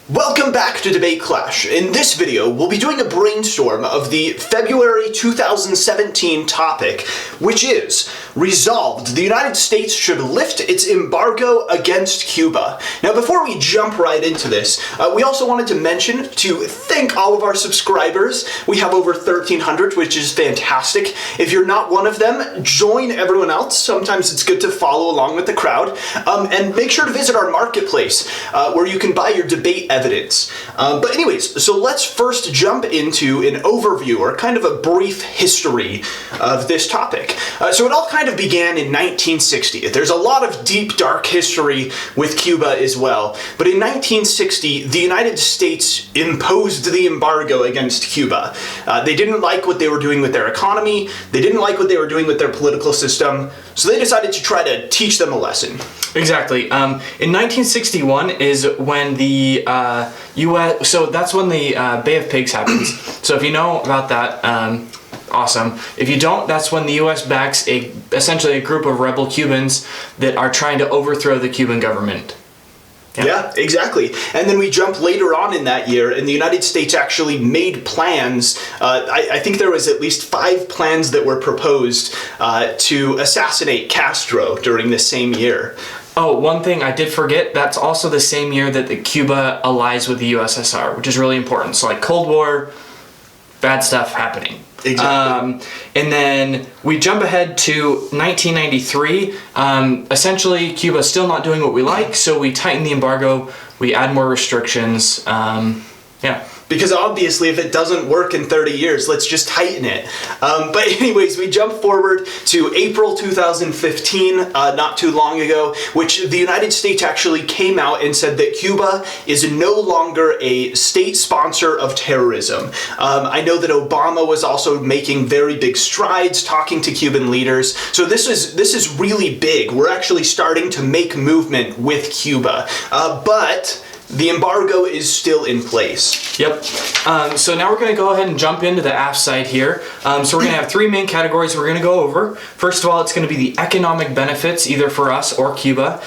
Welcome back to Debate Clash. In this video, we'll be doing a brainstorm of the February 2017 topic, which is resolved. The United States should lift its embargo against Cuba. Now, before we jump right into this, we also wanted to mention to thank all of our subscribers. We have over 1,300, which is fantastic. If you're not one of them, join everyone else. Sometimes it's good to follow along with the crowd. And make sure to visit our marketplace, where you can buy your debate evidence. But anyways, so let's first jump into an overview or kind of a brief history of this topic. So it all kind of began in 1960. There's a lot of deep, dark history with Cuba as well. But in 1960, the United States imposed the embargo against Cuba. They didn't like what they were doing with their economy. They didn't like what they were doing with their political system. So they decided to try to teach them a lesson. Exactly. In 1961 is when the U.S. So that's when the Bay of Pigs happens. So if you know about that, awesome. If you don't, that's when the U.S. backs essentially a group of rebel Cubans that are trying to overthrow the Cuban government. Yeah, exactly. And then we jump later on in that year, and the United States actually made plans. I think there was at least 5 plans that were proposed to assassinate Castro during this same year. Oh, one thing I did forget, that's also the same year that the Cuba allies with the USSR, which is really important. So like Cold War, bad stuff happening. Exactly. And then we jump ahead to 1993. Essentially, Cuba's still not doing what we like, so we tighten the embargo, we add more restrictions. Yeah. Because obviously, if it doesn't work in 30 years, let's just tighten it. But anyways, we jump forward to April 2015, not too long ago, which the United States actually came out and said that Cuba is no longer a state sponsor of terrorism. I know that Obama was also making very big strides talking to Cuban leaders. So this is really big. We're actually starting to make movement with Cuba. But the embargo is still in place. Yep. So now we're going to go ahead and jump into the aft side here. So we're going to have 3 main categories we're going to go over. First of all, it's going to be the economic benefits, either for us or Cuba.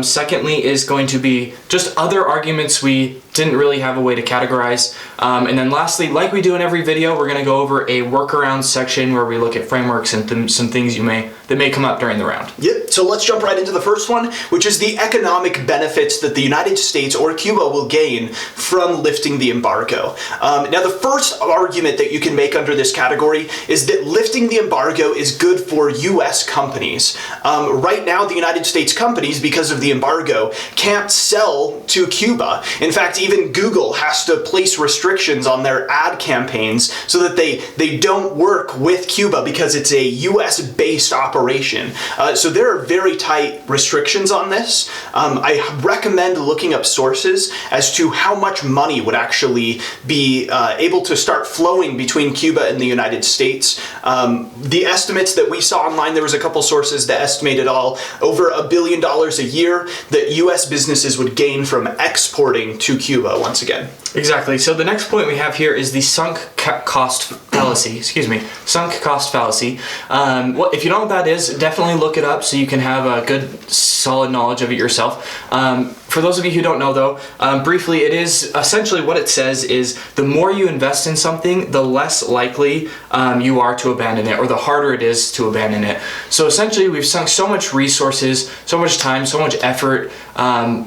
Secondly is going to be just other arguments we didn't really have a way to categorize. And then lastly, like we do in every video, we're going to go over a workaround section where we look at frameworks and some things that may come up during the round. Yep, so let's jump right into the first one, which is the economic benefits that the United States or Cuba will gain from lifting the embargo. Now, the first argument that you can make under this category is that lifting the embargo is good for U.S. companies. Right now, the United States companies, because of the embargo, can't sell to Cuba. In fact, even Google has to place restrictions on their ad campaigns so that they don't work with Cuba because it's a US-based operation. So there are very tight restrictions on this. I recommend looking up sources as to how much money would actually be able to start flowing between Cuba and the United States. The estimates that we saw online, there was a couple sources that estimated over $1 billion a year that US businesses would gain from exporting to Cuba once again. Exactly. So the next point we have here is the sunk cost fallacy. Sunk cost fallacy. Well, if you know what that is, definitely look it up so you can have a good, solid knowledge of it yourself. For those of you who don't know though, briefly, it is essentially what it says is the more you invest in something, the less likely you are to abandon it, or the harder it is to abandon it. So essentially, we've sunk so much resources, so much time, so much effort.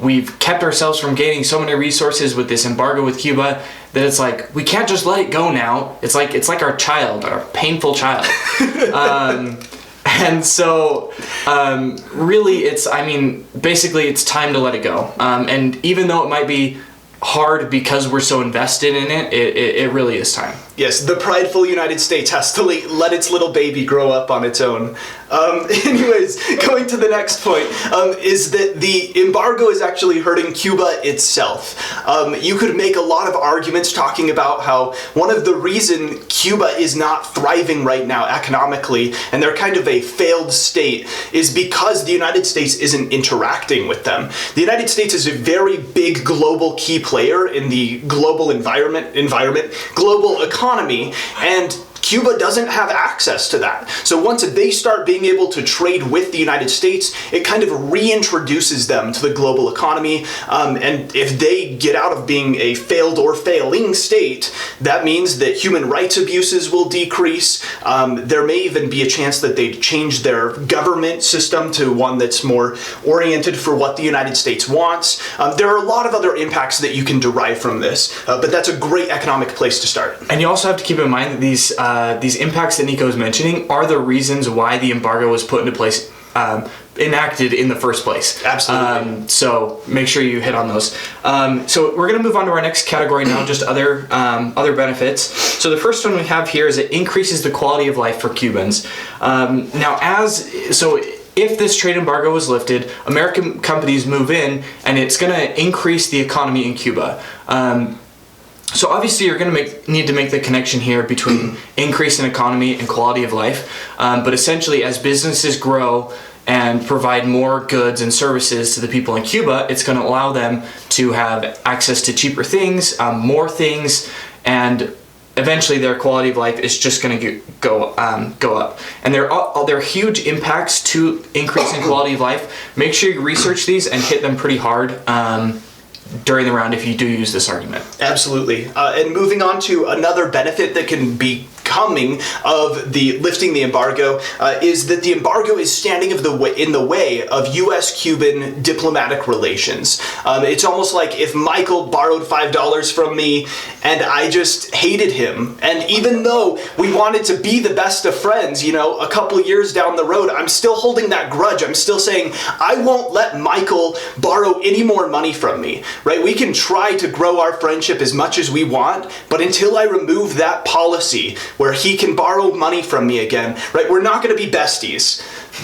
We've kept ourselves from gaining so many resources with this embargo with Cuba that it's like we can't just let it go now. It's like our child, our painful child. And so, really, basically it's time to let it go. And even though it might be hard because we're so invested in it, it really is time. Yes, the prideful United States has to let its little baby grow up on its own. Anyways, going to the next point, is that the embargo is actually hurting Cuba itself. You could make a lot of arguments talking about how one of the reason Cuba is not thriving right now economically, and they're kind of a failed state, is because the United States isn't interacting with them. The United States is a very big global key player in the global environment, global economy, and Cuba doesn't have access to that. So once they start being able to trade with the United States, it kind of reintroduces them to the global economy. And if they get out of being a failed or failing state, that means that human rights abuses will decrease. There may even be a chance that they change their government system to one that's more oriented for what the United States wants. There are a lot of other impacts that you can derive from this, but that's a great economic place to start. And you also have to keep in mind that these impacts that Nico is mentioning are the reasons why the embargo was put into place, enacted in the first place. Absolutely. So make sure you hit on those. So we're going to move on to our next category now, just other benefits. So the first one we have here is it increases the quality of life for Cubans. If this trade embargo is lifted, American companies move in, and it's going to increase the economy in Cuba. So obviously you're going to need to make the connection here between increase in economy and quality of life. But essentially, as businesses grow and provide more goods and services to the people in Cuba, it's going to allow them to have access to cheaper things, more things, and eventually their quality of life is just going to go up. And there are huge impacts to increasing quality of life. Make sure you research these and hit them pretty hard during the round if you do use this argument. Absolutely. And moving on to another benefit that can be coming of the lifting the embargo is that the embargo is standing in the way of U.S.-Cuban diplomatic relations. It's almost like if Michael borrowed $5 from me and I just hated him, and even though we wanted to be the best of friends, a couple years down the road, I'm still holding that grudge. I'm still saying, I won't let Michael borrow any more money from me, right? We can try to grow our friendship as much as we want, but until I remove that policy where he can borrow money from me again, right? We're not going to be besties.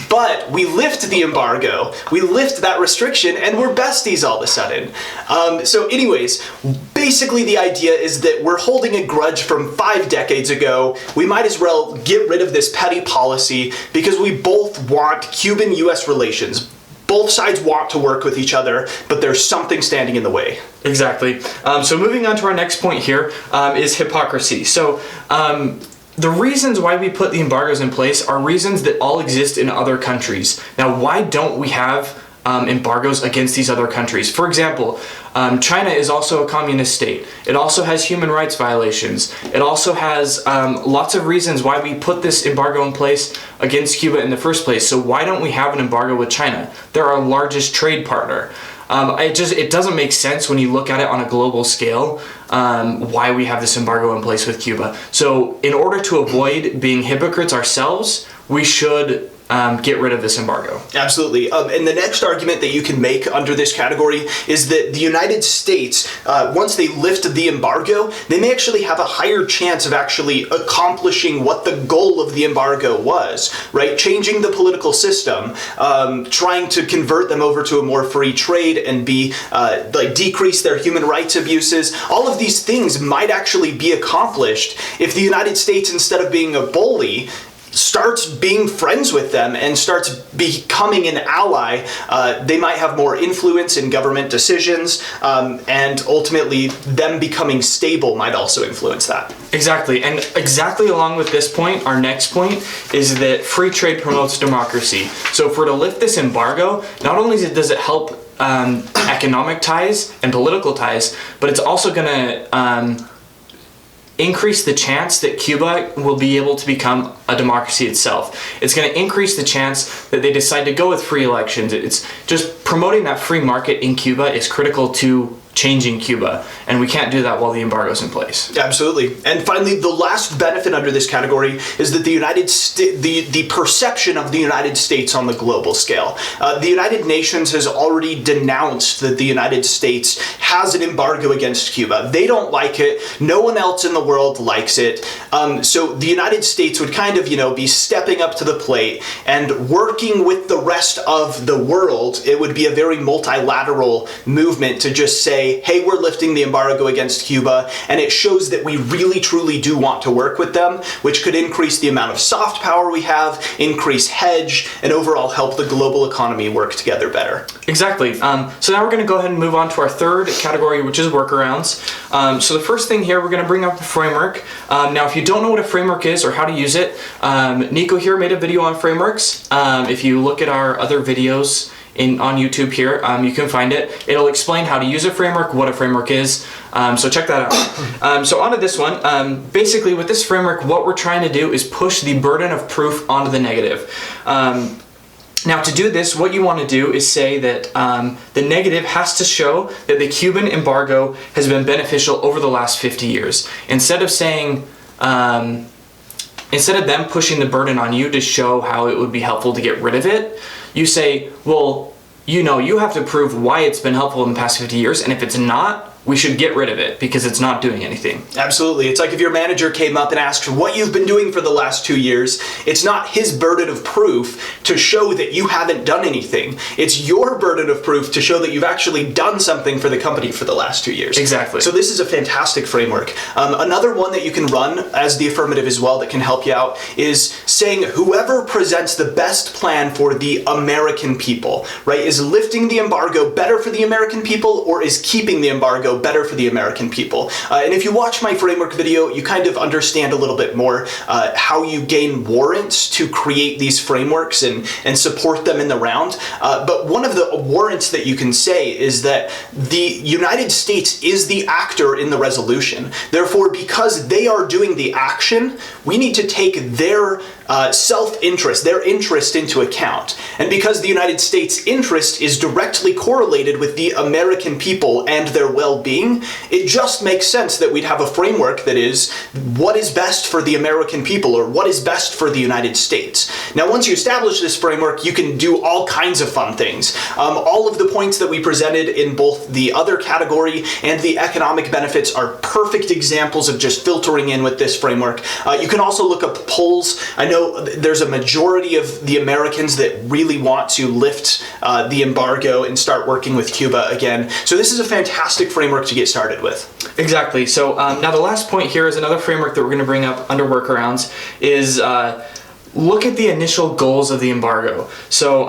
But we lift the embargo, we lift that restriction, and we're besties all of a sudden. So anyways, basically the idea is that we're holding a grudge from 5 decades ago. We might as well get rid of this petty policy because we both want Cuban-US relations. Both sides want to work with each other, but there's something standing in the way. Exactly. So moving on to our next point here is hypocrisy. So the reasons why we put the embargoes in place are reasons that all exist in other countries. Now, why don't we have embargoes against these other countries? For example, China is also a communist state. It also has human rights violations. It also has lots of reasons why we put this embargo in place against Cuba in the first place. So why don't we have an embargo with China? They're our largest trade partner. It doesn't make sense when you look at it on a global scale why we have this embargo in place with Cuba. So in order to avoid being hypocrites ourselves, we should get rid of this embargo. Absolutely. And the next argument that you can make under this category is that the United States, once they lift the embargo, they may actually have a higher chance of actually accomplishing what the goal of the embargo was, right? Changing the political system, trying to convert them over to a more free trade and decrease their human rights abuses. All of these things might actually be accomplished if the United States, instead of being a bully, starts being friends with them and starts becoming an ally. They might have more influence in government decisions, and ultimately them becoming stable might also influence that. Exactly. And exactly along with this point, our next point is that free trade promotes democracy. So if we're to lift this embargo, not only does it help economic ties and political ties, but it's also going to increase the chance that Cuba will be able to become a democracy itself. It's going to increase the chance that they decide to go with free elections. It's just promoting that free market in Cuba is critical to changing Cuba, and we can't do that while the embargo's in place. Absolutely. And finally, the last benefit under this category is that the perception of the United States on the global scale. The United Nations has already denounced that the United States has an embargo against Cuba. They don't like it. No one else in the world likes it. So the United States would kind of, be stepping up to the plate and working with the rest of the world. It would be a very multilateral movement to just say, say, hey, we're lifting the embargo against Cuba, and it shows that we really truly do want to work with them, which could increase the amount of soft power we have, increase hedge, and overall help the global economy work together better. Exactly. So now we're going to go ahead and move on to our third category, which is workarounds. So the first thing here, we're going to bring up the framework. Now, if you don't know what a framework is or how to use it, Nico here made a video on frameworks. If you look at our other videos on YouTube here, you can find it. It'll explain how to use a framework, what a framework is. So check that out. So onto this one. Basically, with this framework, what we're trying to do is push the burden of proof onto the negative. Now, to do this, what you want to do is say that the negative has to show that the Cuban embargo has been beneficial over the last 50 years. Instead of saying, instead of them pushing the burden on you to show how it would be helpful to get rid of it, you say, well, you have to prove why it's been helpful in the past 50 years, and if it's not, we should get rid of it because it's not doing anything. Absolutely. It's like if your manager came up and asked what you've been doing for the last 2 years, it's not his burden of proof to show that you haven't done anything. It's your burden of proof to show that you've actually done something for the company for the last 2 years. Exactly. So this is a fantastic framework. Another one that you can run as the affirmative as well that can help you out is saying whoever presents the best plan for the American people, right? Is lifting the embargo better for the American people, or is keeping the embargo better for the American people? And if you watch my framework video, you kind of understand a little bit more how you gain warrants to create these frameworks and support them in the round. But one of the warrants that you can say is that the United States is the actor in the resolution. Therefore, because they are doing the action, we need to take their self-interest, their interest into account. And because the United States' interest is directly correlated with the American people and their well-being, it just makes sense that we'd have a framework that is what is best for the American people, or what is best for the United States. Now, once you establish this framework, you can do all kinds of fun things. All of the points that we presented in both the other category and the economic benefits are perfect examples of just filtering in with this framework. You can also look up polls. I know there's a majority of the Americans that really want to lift the embargo and start working with Cuba again. So this is a fantastic framework to get started with. Exactly. So now the last point here is another framework that we're going to bring up under workarounds is look at the initial goals of the embargo. So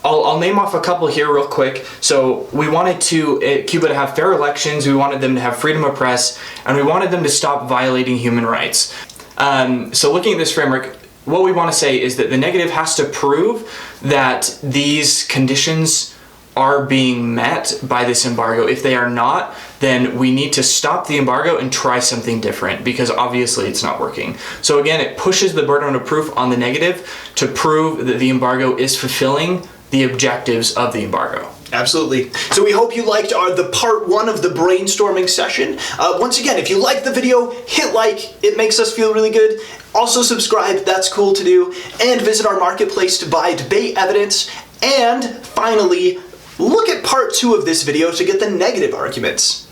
I'll name off a couple here real quick. So we wanted Cuba to have fair elections, we wanted them to have freedom of press, and we wanted them to stop violating human rights. So looking at this framework, what we want to say is that the negative has to prove that these conditions are being met by this embargo. If they are not, then we need to stop the embargo and try something different, because obviously it's not working. So again, it pushes the burden of proof on the negative to prove that the embargo is fulfilling the objectives of the embargo. Absolutely. So we hope you liked the part 1 of the brainstorming session. Once again, if you like the video, hit like. It makes us feel really good. Also subscribe, that's cool to do. And visit our marketplace to buy debate evidence. And finally, look at part 2 of this video to get the negative arguments.